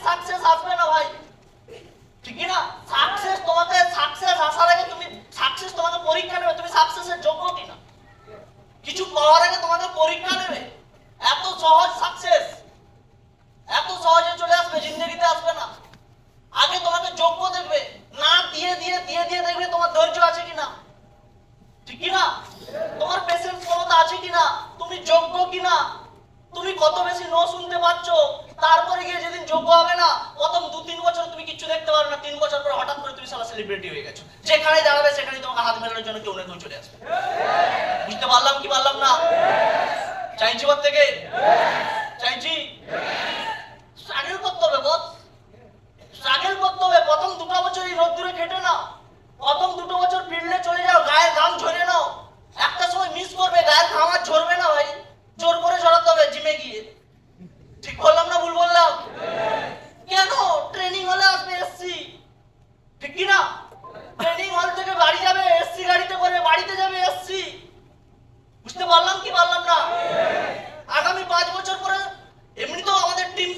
Success আসবে না ভাই, ঠিক না? সাকসেস তোমাকে, সাকসেস আসার আগে তুমি, সাকসেস তোমাকে পরীক্ষা নেবে তুমি সাকসেসের যোগ্য কিনা। কিছু পাওয়ার আগে তোমাকে পরীক্ষা নেবে। এত সহজ সাকসেস এত সহজে চলে আসবে, জিন্দগিতে আসবে না। আগে তোমাকে যোগ্য দেখবে, না দিয়ে দিয়ে দিয়ে দিয়ে দেখবে তোমার ধৈর্য আছে কিনা, ঠিক কিনা? তোমার পেশেন্স ক্ষমতা আছে কিনা, তুমি যোগ্য কিনা, তুমি কত বেশি নো শুনতে পাচ্ছ। তারপরে গিয়ে যেদিন যোগ্য হবে না, প্রথম 2-3 বছর তুমি কিছু দেখতে পারবে না, 3 বছর পরে হঠাৎ করে তুমি সারা সেলিব্রিটি হয়ে গেছো। যেখানে দাঁড়াবে সেখানে তোমাকে হাত মেলানোর জন্য কেউ না কেউ চলে আসবে। বুঝতে পারলাম কি পারলাম না? চাইছি ওর থেকে, চাইছি। স্ট্রাগল করতে হবে বস, স্ট্রাগল করতে হবে। প্রথম 2 বছরই রোদ্দুরে খেটে নাও, প্রথম 2 বছর ফিল্ডে চলে যাও, গায়ের ঘাম ঝরিয়ে নাও। একটা সময় মিস করবে, গায়ের ঘাম আর ঝরবে না ভাই, জোর করে ঝরাতে হবে জিমে গিয়ে। ঠিক বললাম না ভুল বললাম? কেন? ট্রেনিং হলে আসবে এসসি, ঠিক কি না? ট্রেনিং হল থেকে বাড়ি যাবে এসসি গাড়িতে করে, বাড়িতে যাবে এসসি। বুঝতে পারলাম কি পারলাম না? আগামী 5 বছর পরে এমনিতেও আমাদের টিম,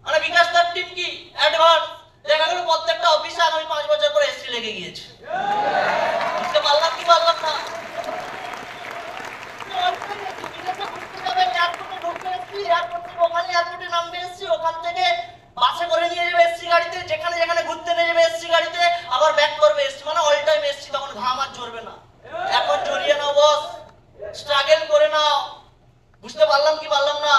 মানে বিকাশ দার টিম কি অ্যাডভান্স, দেখা গেল প্রত্যেকটা অফিসে আগামী 5 বছর পরে এসসি লেগে গিয়েছে। বুঝতে পারলাম কি পারলাম না? এয়ারপোর্টে নামবে এসসি, ওখান থেকে বাসে করে নিয়ে যাবে এসসি গাড়িতে, যেখানে যেখানে ঘুরতে নিয়ে যাবে এসসি গাড়িতে, আবার ব্যাক করবে এসসি, মানে অল টাইম এসসি। তখন ঘাম আর ঝরবে না। এখন ঝরিয়ে নাও বস, স্ট্রাগল করে নাও। বুঝতে পারলাম কি পারলাম না?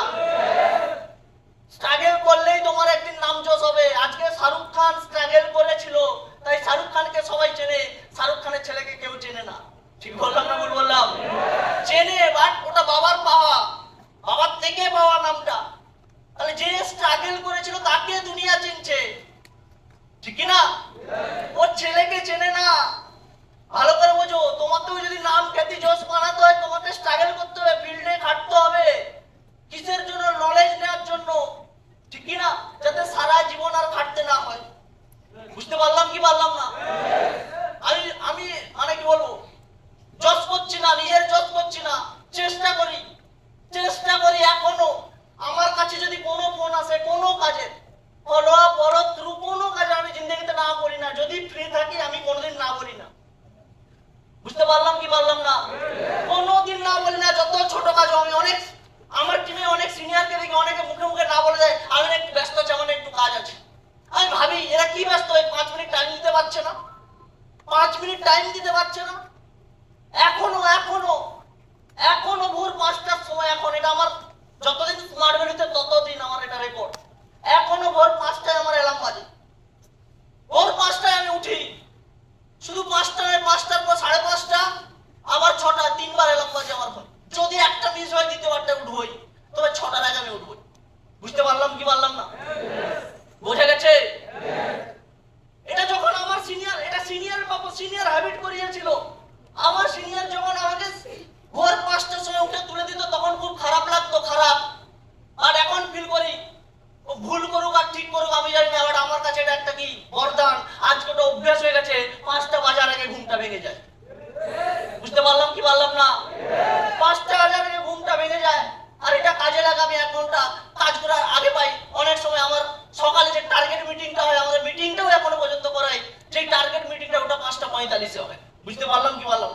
স্ট্রাগল করলেই তোমার একদিন নাম যশ হবে। আজকে শাহরুখ খান স্ট্রাগল করেছিল, তাই শাহরুখ খানকে সবাই চেনে, শাহরুখ খানের ছেলেকে কেউ চেনে না। ঠিক বললাম না ভুল বললাম? চেনে, বাট ওটা বাবার পাওয়া, বাবার থেকে পাওয়া নামটা। তাহলে যে স্ট্রাগল করেছিল তাকে দুনিয়া চিনছে, ঠিক না? ওর ছেলেকে চেনে না। ভালো করে বোঝো, তোমাকেও যদি নাম খ্যাতি যশ বানাতে হয়, তোমাকে স্ট্রাগল করতে হবে, ফিল্ডে খাটতে হবে। কিসের জন্য? নলেজ নেওয়ার জন্য, ঠিক কি না? যাতে সারা জীবন আর খাটতে না হয়। বুঝতে পারলাম কি পারলাম না? আমি মানে কি বলবো, যশ করছি না, নিজের যশ করছি না, চেষ্টা করি এখনো। আমার কাছে যদি কোনো ফোন আসে কোনো কাজে, ফলো বড় থ্রু কোনো কাজে, আমি জিন্দগিতে না বলি না। যদি ফ্রি থাকি আমি কোনোদিন না বলি না। বুঝতে পারলাম কি পারলাম না? কোনোদিন না বলি না। যত ছোট কাজ, আমি অনেক, আমার টিমে অনেক সিনিয়রকে দেখি অনেকে মুখে মুখে না বলে দেয় আমি একটু ব্যস্ত আছি, আমার একটু কাজ আছে। আমি ভাবি এরা কি ব্যস্ত, 5 মিনিট টাইম দিতে পারছে না, 5 মিনিট টাইম দিতে পারছে না। এখনো এখনো এখনো ভোর 5টার সময়, এখন এটা আমার যতদিন স্মার্ট ভ্যালিতে ততদিন আমার এটা রেকর্ড। এখনো ভোর 5টায় আমার অ্যালার্ম বাজে, ভোর 5টায় আমি উঠি। শুধু 5টা নয়, 5টার পর 5:30, আবার 6টা, 3বার অ্যালার্ম বাজে আমার ফোন। যদি একটা মিস হয়, দ্বিতীয়বারটা উঠবই, তবে 6টার আগে আমি উঠবই। বুঝতে পারলাম কি পারলাম না? বোঝা গেছে? এটা যখন আমার সিনিয়র, এটা সিনিয়র বাবা সিনিয়র হ্যাবিট করিয়েছিল। আমার সিনিয়র যখন আমাকে ভোর 5টার সময় উঠে তুলে দিত, তখন খুব খারাপ লাগতো, খারাপ। আর এখন ফিল করি ও ভুল করুক আর ঠিক করুক আমি জানি না, বাট আমার কাছে এটা একটা কি বরদান। আজকে তো অভ্যাস হয়ে গেছে, 5টা বাজার আগে ঘুমটা ভেঙে যায়। বুঝতে পারলাম কি পারলাম না? 5টা বাজার আগে ঘুমটা ভেঙে যায়। আর এটা কাজে লাগাবে, 1 ঘন্টা কাজ করার আগে পাই। অনেক সময় আমার সকালে যে টার্গেট মিটিংটা হয়, আমাদের মিটিংটাও এখনো পর্যন্ত করাই, সেই টার্গেট মিটিংটা ওটা 5:45 হবে। বুঝতে পারলাম কি পারলাম?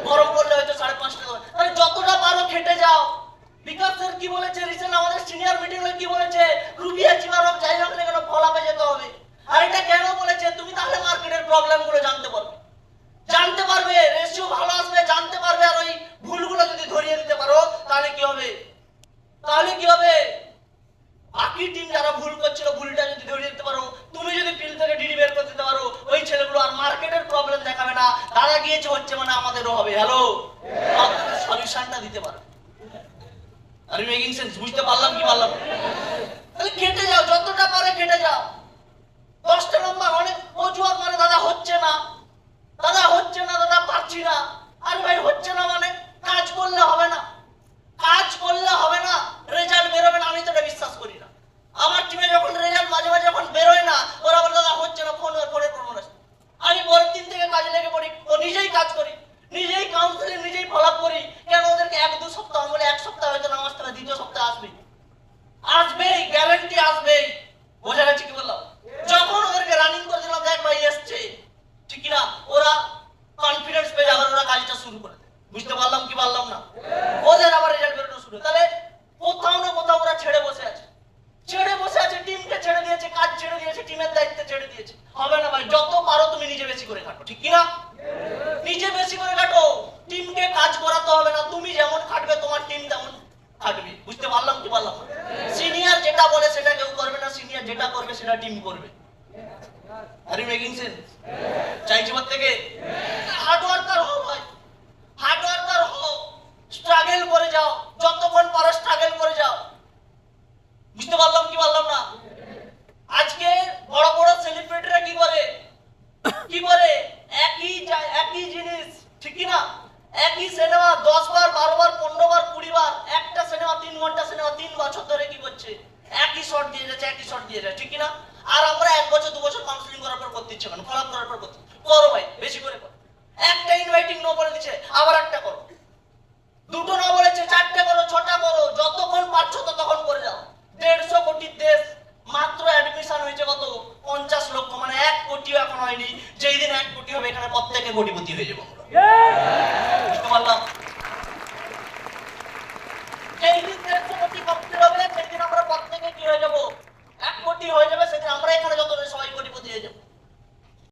গরম করলে হয়তো 5:30 হবে। তাহলে যতটা পারো খেটে যাও। বিকাশ স্যার কি বলেছে রিসেন্ট আমাদের সিনিয়র মিটিং এ, কি বলেছে? রুবিয়া চিবারক যাই হোক না কেন ফলাপে যেতে হবে। আর এটা কেন বলেছে? তুমি তাহলে মার্কেটের প্রবলেম গুলো জানতে পারবে, রেশিও ভালো আসবে, জানতে পারবে। আর ওই ভুলগুলো যদি ধরিয়ে দিতে পারো, তাহলে কি হবে? বাকি টিম যারা ভুল করছিল, ভুলটা যদি ধরিয়ে দিতে পারো, তুমি যদি ফিল্ড থেকে ডিডি বের করে দিতে পারো, ওই ছেলেগুলো আর মার্কেটের প্রবলেম দেখাবে না। তারা গিয়েছে হচ্ছে মানে আমাদেরও হবে। হ্যালো, সলিউশনটা দিতে পারো। Are making sense? বুঝতে পারলাম কি পারলাম? তাহলে খেটে যাও, যতটা পারে খেটে যাও। 10টা নম্বর অনেক অজুহাত, মানে দাদা হচ্ছে না, দাদা পারছি না। আরে ভাই হচ্ছে না মানে কাজ করলে হবে না, রেজাল্ট বেরোবে না। আমি তো এটা বিশ্বাস করি না। আমার টিমে যখন রেজাল্ট মাঝে মাঝে যখন বেরোয় না, ওরা বলে দাদা হচ্ছে না, ফোনে করবো না। আমি পরের দিন থেকে কাজে লেগে পড়ি, ও নিজেই কাজ করি, নিজেই কাউন্সিলিং, নিজেই ফলো আপ করি। কেন? ওদেরকে 1-2 সপ্তাহ বলে, 1 সপ্তাহ হয়তো নামাজ পড়া, দ্বিতীয় সপ্তাহ আসবেই, গ্যারান্টি আসবেই। বোঝা গেছে কি? টিমের দায়িত্বে ছেড়ে দিয়েছে। হবে না ভাই, যত পারো তুমি নিজে বেশি করে খাটো, ঠিক কি না? নিজে বেশি করে খাটো, টিমকে কাজ করাতে হবে না, তুমি যেমন খাটবে তোমার টিম তেমন খাটবে। বুঝতে পারলাম কি পারলাম? সিনিয়র যেটা বলে সেটা কেউ করবে না, সিনিয়র যেটা করবে সেটা টিম করবে। Are you making sense? চাইছি থেকে হার্ড ওয়ার্কার হও ভাই, হার্ড ওয়ার্কার হও, স্ট্রাগল করে যাও, যতক্ষণ পারো স্ট্রাগল করে যাও। বুঝতে পারলাম কি পারলাম না? আজকে বড় বড় সেলিব্রিটিরা কি করে একই জিনিস, ঠিক কি না? একই সিনেমা 10 বার 12 বার 15 বার 20 বার, একটা সিনেমা 3 ঘন্টা সিনেমা 3 বছর ধরে কি করছে? একই শট দিয়ে যাচ্ছে, একই শট দিয়ে যাচ্ছে, ঠিক কি না? আর আমরা 1 বছর 2 বছর কাউন্সেলিং করার পর করতে ইচ্ছে কেন? ফলো করার পর করতে করো ভাই, বেশি করে করো। একটা ইনভাইটিং নো বলে দিচ্ছে, আবার একটা করো। দুটো না বলেছে, 4টে করো, 6টা করো, যতক্ষণ পারছো ততক্ষণ করে যাও। 150 কোটির দেশ, মাত্র অ্যাডমিশন হয়েছে কত? 50 লক্ষ, মানে 1 কোটিও এখন হয়নি। যেই দিন 1 কোটি হবে এখানে প্রত্যেকে কোটিপতি হয়ে যাবো। বুঝতে পারলাম? যেই দিন 150 কোটি কমপ্লিট হবে সেই দিন আমরা প্রত্যেকে কি হয়ে যাবো? 1 কোটি হয়ে যাবে, সেদিন আমরা এখানে যত সবাই কোটিপতি হয়ে যাবো।